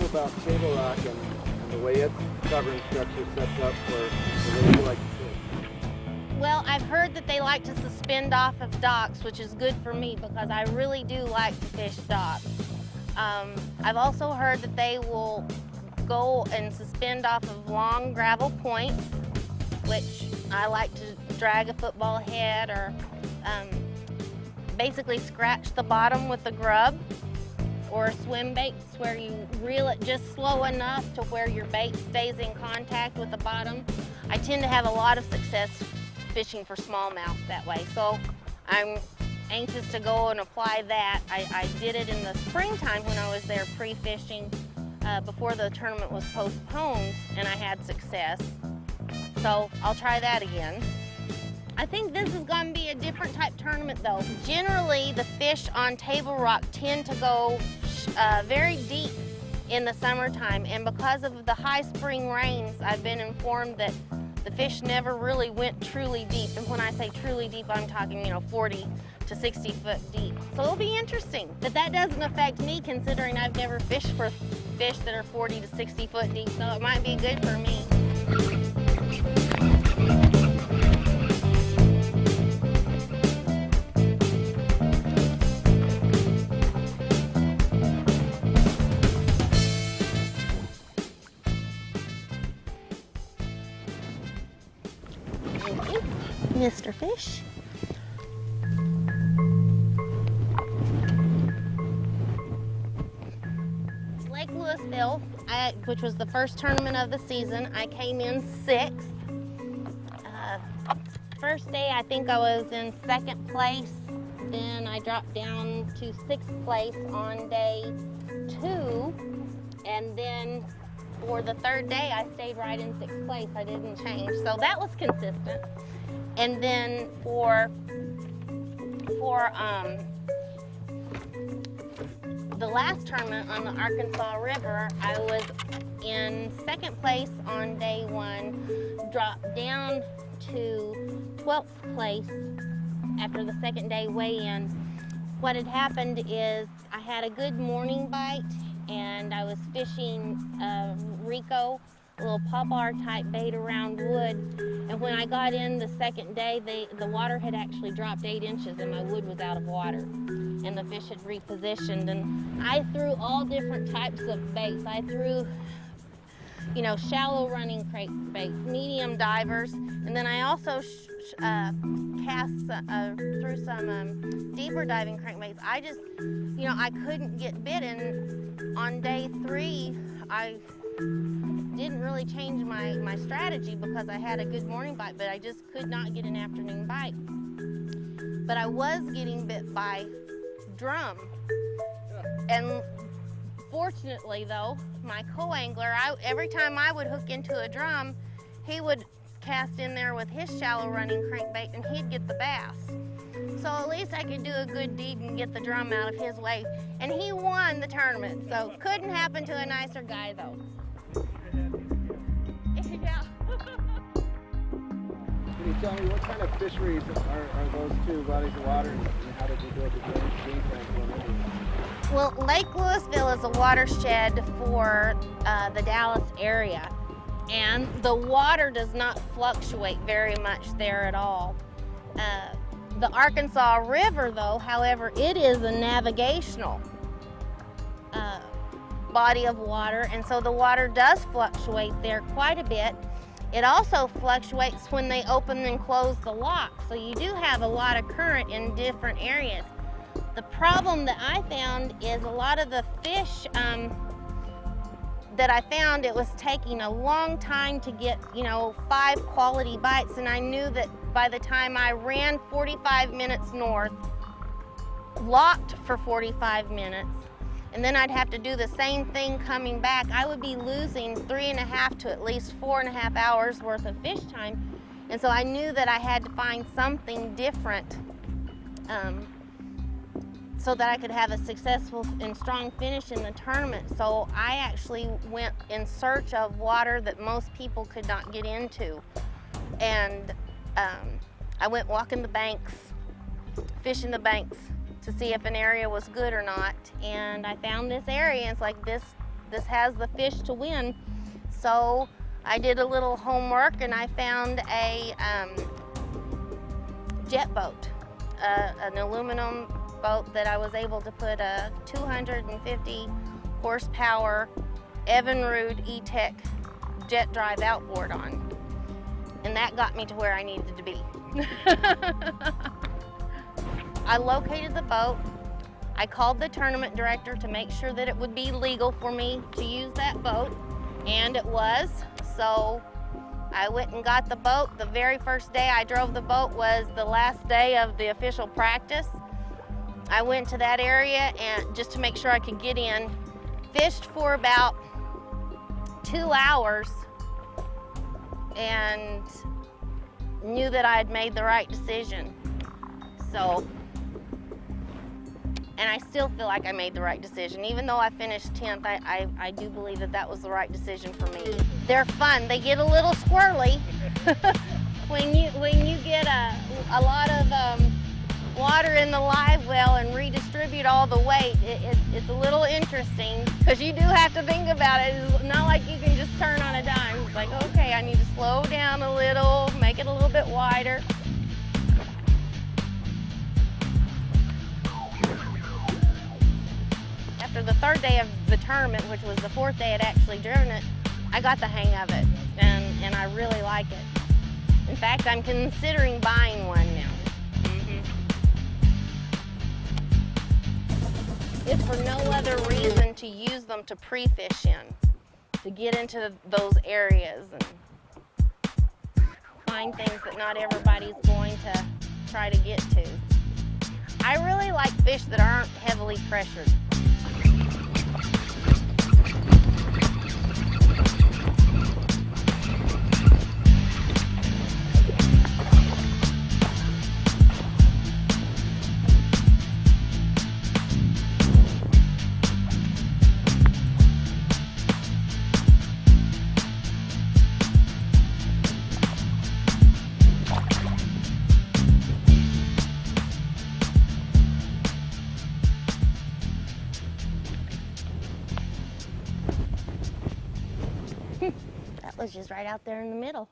know about Table Rock and the way its covering structure sets up for the way you like to fish? Well, I've heard that they like to suspend off of docks, which is good for me because I really do like to fish docks. I've also heard that they will go and suspend off of long gravel points, which I like to drag a football head or basically scratch the bottom with the grub, or swim baits where you reel it just slow enough to where your bait stays in contact with the bottom. I tend to have a lot of success fishing for smallmouth that way, so I'm anxious to go and apply that. I did it in the springtime when I was there pre-fishing before the tournament was postponed, and I had success. So I'll try that again. I think this is going to be a different type tournament though. Generally, the fish on Table Rock tend to go very deep in the summertime, and because of the high spring rains, I've been informed that the fish never really went truly deep. And when I say truly deep, I'm talking, 40 to 60 foot deep. So it'll be interesting. But that doesn't affect me, considering I've never fished for fish that are 40 to 60 foot deep, so it might be good for me. Thank you, Mr. Fish. Lake Louisville, which was the first tournament of the season, I came in 6th. First day, I think I was in 2nd place. Then I dropped down to 6th place on day 2. And then for the 3rd day, I stayed right in 6th place. I didn't change, so that was consistent. And then for the last tournament on the Arkansas River, I was in 2nd place on day 1, dropped down to 12th place after the 2nd day weigh-in. What had happened is I had a good morning bite, and I was fishing Rico, a little poplar type bait around wood. And when I got in the 2nd day, the water had actually dropped 8 inches and my wood was out of water. And the fish had repositioned. And I threw all different types of baits. I threw, shallow running crankbaits, medium divers, and then I also threw some deeper diving crankbaits. I just, I couldn't get bit, and on day 3, I didn't really change my strategy because I had a good morning bite, but I just could not get an afternoon bite. But I was getting bit by drum, and fortunately though, my co-angler, every time I would hook into a drum, he would cast in there with his shallow running crankbait and he'd get the bass. So at least I could do a good deed and get the drum out of his way. And he won the tournament, so couldn't happen to a nicer guy though. Yeah. Can you tell me what kind of fisheries are those 2 bodies of water, and how did you build the game plan for them? Well, Lake Louisville is a watershed for the Dallas area, and the water does not fluctuate very much there at all. The Arkansas River, though, however, it is a navigational body of water, and so the water does fluctuate there quite a bit. It also fluctuates when they open and close the lock, so you do have a lot of current in different areas. The problem that I found is a lot of the fish that I found, it was taking a long time to get, 5 quality bites, and I knew that by the time I ran 45 minutes north, locked for 45 minutes, and then I'd have to do the same thing coming back, I would be losing 3.5 to at least 4.5 hours worth of fish time. And so I knew that I had to find something different so that I could have a successful and strong finish in the tournament. So I actually went in search of water that most people could not get into. And I went walking the banks, fishing the banks to see if an area was good or not. And I found this area, and it's like, this this has the fish to win. So I did a little homework and I found a jet boat, an aluminum boat that I was able to put a 250 horsepower Evinrude E-Tech jet drive outboard on. And that got me to where I needed to be. I located the boat. I called the tournament director to make sure that it would be legal for me to use that boat, and it was. So I went and got the boat. The very first day I drove the boat was the last day of the official practice. I went to that area and just to make sure I could get in, fished for about 2 hours and knew that I had made the right decision. So, and I still feel like I made the right decision. Even though I finished 10th, I do believe that that was the right decision for me. They're fun. They get a little squirrely when you get a lot of water in the live well and redistribute all the weight. It's a little interesting because you do have to think about it. It's not like you can just turn on a dime. It's like, okay, I need to slow down a little, make it a little bit wider. After the third day of the tournament, which was the fourth day I'd actually driven it, I got the hang of it, and I really like it. In fact, I'm considering buying one now. If for no other reason to use them to pre-fish in, to get into those areas and find things that not everybody's going to try to get to. I really like fish that aren't heavily pressured. That was just right out there in the middle.